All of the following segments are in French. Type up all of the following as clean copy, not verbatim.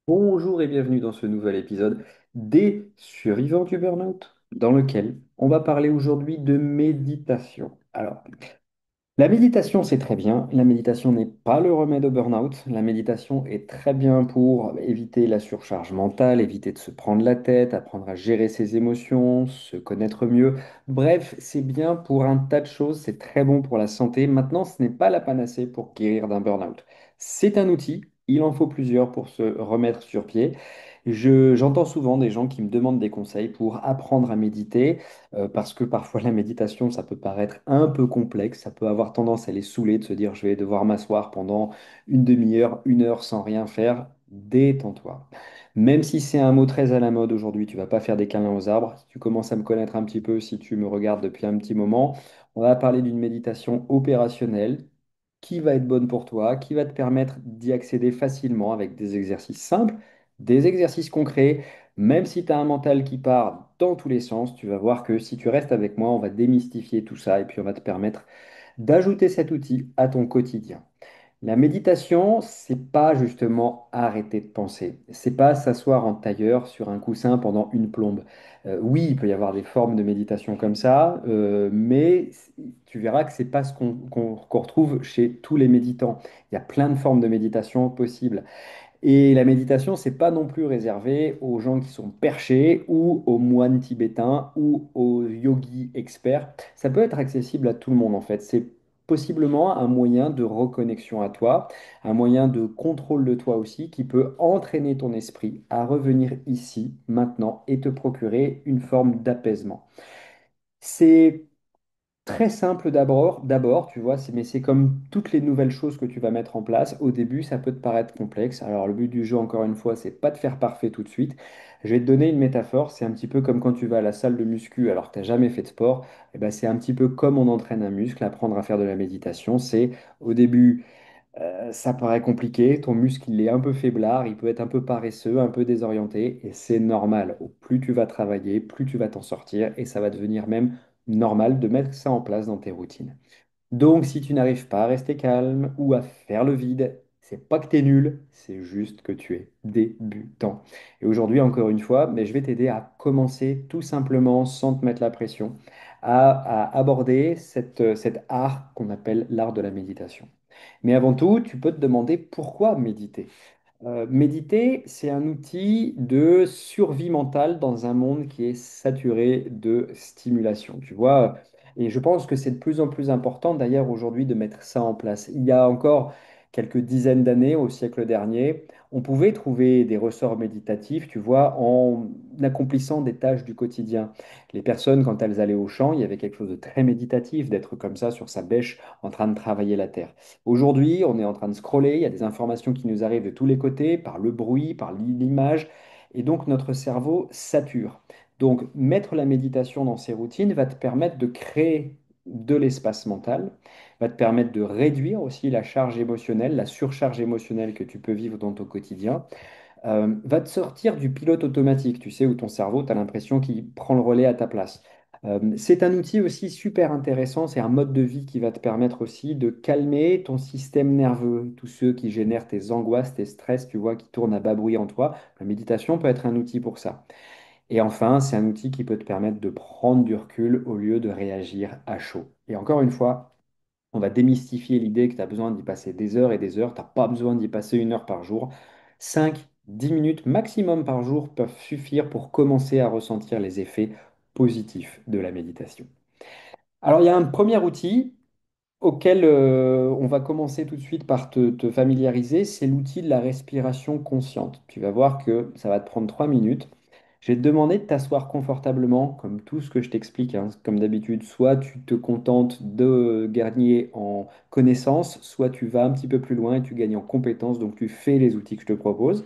Bonjour et bienvenue dans ce nouvel épisode des Survivants du Burnout, dans lequel on va parler aujourd'hui de méditation. Alors, la méditation, c'est très bien. La méditation n'est pas le remède au burn-out. La méditation est très bien pour éviter la surcharge mentale, éviter de se prendre la tête, apprendre à gérer ses émotions, se connaître mieux. Bref, c'est bien pour un tas de choses. C'est très bon pour la santé. Maintenant, ce n'est pas la panacée pour guérir d'un burn-out. C'est un outil. Il en faut plusieurs pour se remettre sur pied. J'entends souvent des gens qui me demandent des conseils pour apprendre à méditer parce que parfois la méditation, ça peut paraître un peu complexe, ça peut avoir tendance à les saouler de se dire je vais devoir m'asseoir pendant une demi-heure, une heure sans rien faire. Détends-toi. Même si c'est un mot très à la mode aujourd'hui, tu vas pas faire des câlins aux arbres. Si tu commences à me connaître un petit peu, si tu me regardes depuis un petit moment, on va parler d'une méditation opérationnelle qui va être bonne pour toi, qui va te permettre d'y accéder facilement avec des exercices simples, des exercices concrets. Même si tu as un mental qui part dans tous les sens, tu vas voir que si tu restes avec moi, on va démystifier tout ça et puis on va te permettre d'ajouter cet outil à ton quotidien. La méditation, c'est pas justement arrêter de penser. C'est pas s'asseoir en tailleur sur un coussin pendant une plombe. Oui, il peut y avoir des formes de méditation comme ça, mais tu verras que c'est pas ce qu'on retrouve chez tous les méditants. Il y a plein de formes de méditation possibles. Et la méditation, c'est pas non plus réservé aux gens qui sont perchés ou aux moines tibétains ou aux yogis experts. Ça peut être accessible à tout le monde en fait. C'est possiblement un moyen de reconnexion à toi, un moyen de contrôle de toi aussi qui peut entraîner ton esprit à revenir ici, maintenant et te procurer une forme d'apaisement. C'est très simple d'abord, tu vois, mais c'est comme toutes les nouvelles choses que tu vas mettre en place. Au début, ça peut te paraître complexe. Alors, le but du jeu, encore une fois, c'est pas de faire parfait tout de suite. Je vais te donner une métaphore. C'est un petit peu comme quand tu vas à la salle de muscu alors que tu n'as jamais fait de sport. Eh ben, c'est un petit peu comme on entraîne un muscle, apprendre à faire de la méditation. C'est au début, ça paraît compliqué. Ton muscle, il est un peu faiblard, il peut être un peu paresseux, un peu désorienté, et c'est normal. Plus tu vas travailler, plus tu vas t'en sortir, et ça va devenir même normal de mettre ça en place dans tes routines. Donc, si tu n'arrives pas à rester calme ou à faire le vide, c'est pas que tu es nul, c'est juste que tu es débutant. Et aujourd'hui, encore une fois, mais je vais t'aider à commencer tout simplement, sans te mettre la pression, à aborder cet art qu'on appelle l'art de la méditation. Mais avant tout, tu peux te demander pourquoi méditer. Méditer, c'est un outil de survie mentale dans un monde qui est saturé de stimulation, tu vois. Et je pense que c'est de plus en plus important d'ailleurs aujourd'hui de mettre ça en place. Il y a encore quelques dizaines d'années, au siècle dernier, on pouvait trouver des ressorts méditatifs, tu vois, en accomplissant des tâches du quotidien. Les personnes, quand elles allaient au champ, il y avait quelque chose de très méditatif, d'être comme ça sur sa bêche en train de travailler la terre. Aujourd'hui, on est en train de scroller, il y a des informations qui nous arrivent de tous les côtés, par le bruit, par l'image, et donc notre cerveau sature. Donc mettre la méditation dans ses routines va te permettre de créer de l'espace mental, va te permettre de réduire aussi la charge émotionnelle, la surcharge émotionnelle que tu peux vivre dans ton quotidien, va te sortir du pilote automatique, tu sais, où ton cerveau, tu as l'impression qu'il prend le relais à ta place. C'est un outil aussi super intéressant, c'est un mode de vie qui va te permettre aussi de calmer ton système nerveux, tous ceux qui génèrent tes angoisses, tes stress, tu vois, qui tournent à bas bruit en toi. La méditation peut être un outil pour ça. Et enfin, c'est un outil qui peut te permettre de prendre du recul au lieu de réagir à chaud. Et encore une fois, on va démystifier l'idée que tu as besoin d'y passer des heures et des heures. Tu n'as pas besoin d'y passer une heure par jour. 5, 10 minutes maximum par jour peuvent suffire pour commencer à ressentir les effets positifs de la méditation. Alors, il y a un premier outil auquel on va commencer tout de suite par te familiariser, c'est l'outil de la respiration consciente. Tu vas voir que ça va te prendre 3 minutes. Je vais te demander de t'asseoir confortablement, comme tout ce que je t'explique, hein. Comme d'habitude, soit tu te contentes de gagner en connaissance, soit tu vas un petit peu plus loin et tu gagnes en compétences, donc tu fais les outils que je te propose.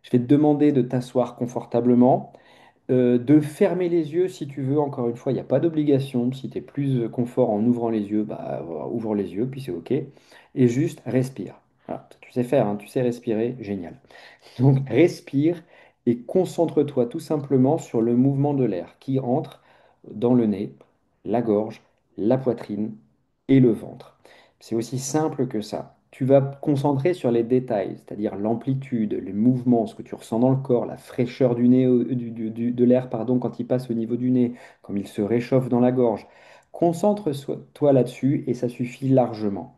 Je vais te demander de t'asseoir confortablement, de fermer les yeux si tu veux. Encore une fois, il n'y a pas d'obligation. Si tu es plus confort en ouvrant les yeux, bah, voilà, ouvre les yeux, puis c'est OK. Et juste respire. Voilà. Tu sais faire, hein, tu sais respirer, génial. Donc respire et concentre-toi tout simplement sur le mouvement de l'air qui entre dans le nez, la gorge, la poitrine et le ventre. C'est aussi simple que ça. Tu vas te concentrer sur les détails, c'est-à-dire l'amplitude, les mouvements, ce que tu ressens dans le corps, la fraîcheur du nez, de l'air, pardon, quand il passe au niveau du nez, comme il se réchauffe dans la gorge. Concentre-toi là-dessus et ça suffit largement.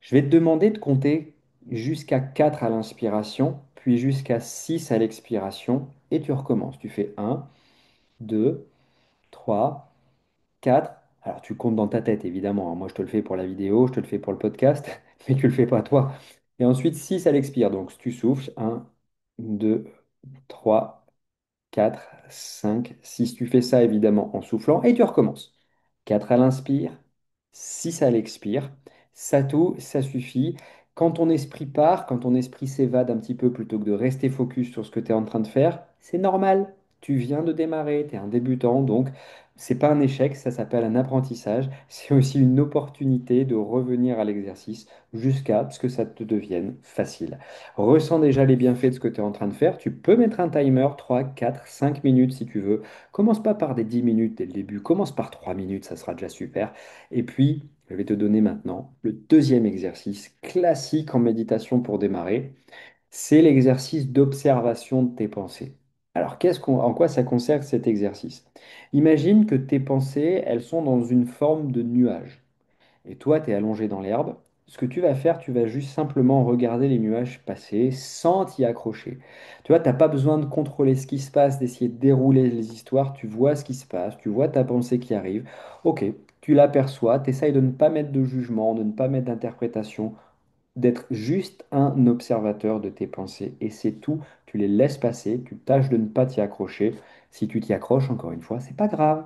Je vais te demander de compter jusqu'à 4 à l'inspiration, puis jusqu'à 6 à l'expiration, et tu recommences. Tu fais 1, 2, 3, 4. Alors tu comptes dans ta tête, évidemment, hein. Moi, je te le fais pour la vidéo, je te le fais pour le podcast, mais tu le fais pas toi. Et ensuite, 6 à l'expire. Donc, tu souffles. 1, 2, 3, 4, 5, 6. Tu fais ça, évidemment, en soufflant, et tu recommences. 4 à l'inspire, 6 à l'expire. Ça tout, ça suffit. Quand ton esprit part, quand ton esprit s'évade un petit peu plutôt que de rester focus sur ce que tu es en train de faire, c'est normal. Tu viens de démarrer, tu es un débutant, donc c'est pas un échec, ça s'appelle un apprentissage. C'est aussi une opportunité de revenir à l'exercice jusqu'à ce que ça te devienne facile. Ressens déjà les bienfaits de ce que tu es en train de faire. Tu peux mettre un timer 3, 4, 5 minutes si tu veux. Commence pas par des 10 minutes dès le début, commence par 3 minutes, ça sera déjà super. Et puis, je vais te donner maintenant le deuxième exercice classique en méditation pour démarrer. C'est l'exercice d'observation de tes pensées. Alors, en quoi ça consiste cet exercice? Imagine que tes pensées, elles sont dans une forme de nuage. Et toi, tu es allongé dans l'herbe. Ce que tu vas faire, tu vas juste simplement regarder les nuages passer sans t'y accrocher. Tu vois, tu n'as pas besoin de contrôler ce qui se passe, d'essayer de dérouler les histoires. Tu vois ce qui se passe, tu vois ta pensée qui arrive. Ok, tu l'aperçois, tu essayes de ne pas mettre de jugement, de ne pas mettre d'interprétation, d'être juste un observateur de tes pensées. Et c'est tout. Tu les laisses passer, tu tâches de ne pas t'y accrocher. Si tu t'y accroches, encore une fois, c'est pas grave.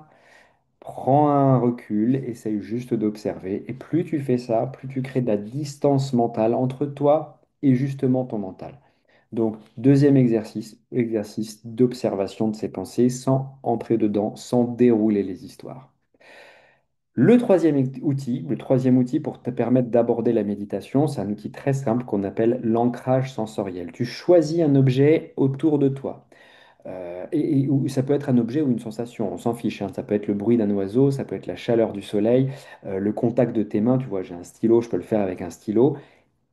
Prends un recul, essaye juste d'observer. Et plus tu fais ça, plus tu crées de la distance mentale entre toi et justement ton mental. Donc, deuxième exercice d'observation de ses pensées sans entrer dedans, sans dérouler les histoires. Le troisième outil pour te permettre d'aborder la méditation, c'est un outil très simple qu'on appelle l'ancrage sensoriel. Tu choisis un objet autour de toi. Ou ça peut être un objet ou une sensation, on s'en fiche, hein. Ça peut être le bruit d'un oiseau, ça peut être la chaleur du soleil, le contact de tes mains. Tu vois, j'ai un stylo, je peux le faire avec un stylo.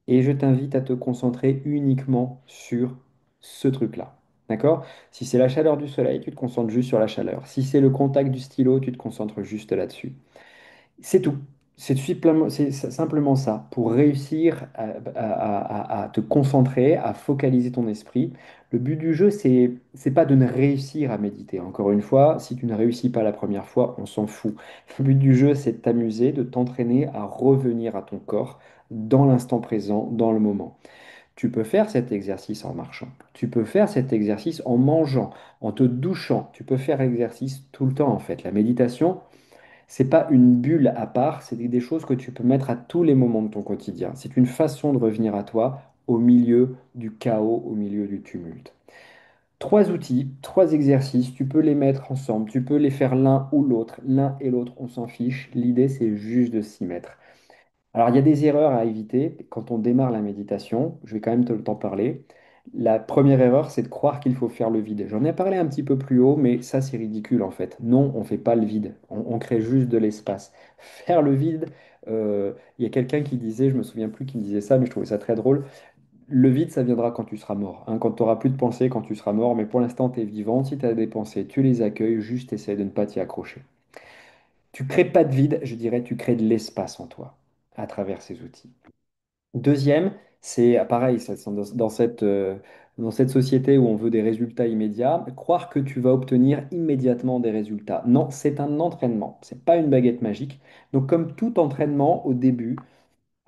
Et je t'invite à te concentrer uniquement sur ce truc-là. D'accord? Si c'est la chaleur du soleil, tu te concentres juste sur la chaleur. Si c'est le contact du stylo, tu te concentres juste là-dessus. C'est tout. C'est simplement ça. Pour réussir à te concentrer, à focaliser ton esprit, le but du jeu, c'est pas de ne réussir à méditer. Encore une fois, si tu ne réussis pas la première fois, on s'en fout. Le but du jeu, c'est de t'amuser, de t'entraîner à revenir à ton corps dans l'instant présent, dans le moment. Tu peux faire cet exercice en marchant. Tu peux faire cet exercice en mangeant, en te douchant. Tu peux faire l'exercice tout le temps, en fait. La méditation, c'est pas une bulle à part, c'est des choses que tu peux mettre à tous les moments de ton quotidien. C'est une façon de revenir à toi au milieu du chaos, au milieu du tumulte. Trois outils, trois exercices, tu peux les mettre ensemble, tu peux les faire l'un ou l'autre, l'un et l'autre, on s'en fiche. L'idée, c'est juste de s'y mettre. Alors, il y a des erreurs à éviter quand on démarre la méditation. Je vais quand même te le t'en parler. La première erreur, c'est de croire qu'il faut faire le vide. J'en ai parlé un petit peu plus haut, mais ça, c'est ridicule en fait. Non, on ne fait pas le vide. On crée juste de l'espace. Faire le vide, il y a quelqu'un qui disait, je me souviens plus qui disait ça, mais je trouvais ça très drôle. Le vide, ça viendra quand tu seras mort, hein, quand tu n'auras plus de pensées, quand tu seras mort. Mais pour l'instant, tu es vivant. Si tu as des pensées, tu les accueilles. Juste essaie de ne pas t'y accrocher. Tu crées pas de vide, je dirais, tu crées de l'espace en toi à travers ces outils. Deuxième, c'est pareil, dans cette société où on veut des résultats immédiats, croire que tu vas obtenir immédiatement des résultats. Non, c'est un entraînement, c'est pas une baguette magique. Donc comme tout entraînement au début,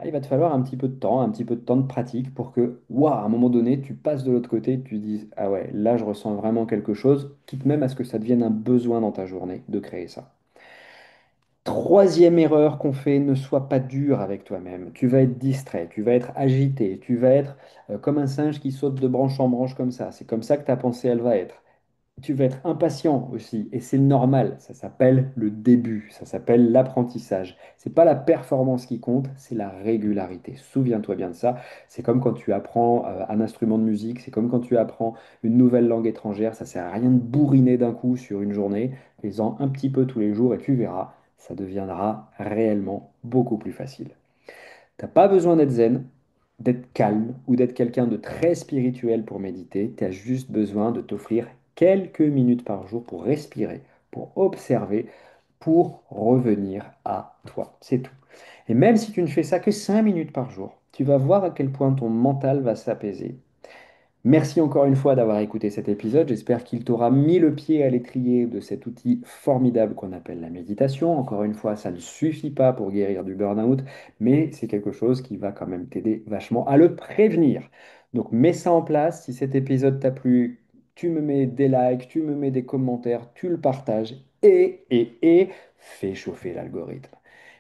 il va te falloir un petit peu de temps, un petit peu de temps de pratique pour que, waouh, à un moment donné, tu passes de l'autre côté et tu dises, ah ouais, là je ressens vraiment quelque chose, quitte même à ce que ça devienne un besoin dans ta journée de créer ça. Troisième erreur qu'on fait, ne sois pas dur avec toi-même. Tu vas être distrait, tu vas être agité, tu vas être comme un singe qui saute de branche en branche comme ça. C'est comme ça que ta pensée, elle va être. Tu vas être impatient aussi, et c'est normal. Ça s'appelle le début, ça s'appelle l'apprentissage. C'est pas la performance qui compte, c'est la régularité. Souviens-toi bien de ça. C'est comme quand tu apprends un instrument de musique, c'est comme quand tu apprends une nouvelle langue étrangère. Ça sert à rien de bourriner d'un coup sur une journée. Fais-en un petit peu tous les jours et tu verras, ça deviendra réellement beaucoup plus facile. T'as pas besoin d'être zen, d'être calme ou d'être quelqu'un de très spirituel pour méditer. Tu as juste besoin de t'offrir quelques minutes par jour pour respirer, pour observer, pour revenir à toi. C'est tout. Et même si tu ne fais ça que 5 minutes par jour, tu vas voir à quel point ton mental va s'apaiser. Merci encore une fois d'avoir écouté cet épisode. J'espère qu'il t'aura mis le pied à l'étrier de cet outil formidable qu'on appelle la méditation. Encore une fois, ça ne suffit pas pour guérir du burn-out, mais c'est quelque chose qui va quand même t'aider vachement à le prévenir. Donc mets ça en place. Si cet épisode t'a plu, tu me mets des likes, tu me mets des commentaires, tu le partages et fais chauffer l'algorithme.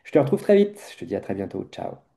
Je te retrouve très vite. Je te dis à très bientôt. Ciao.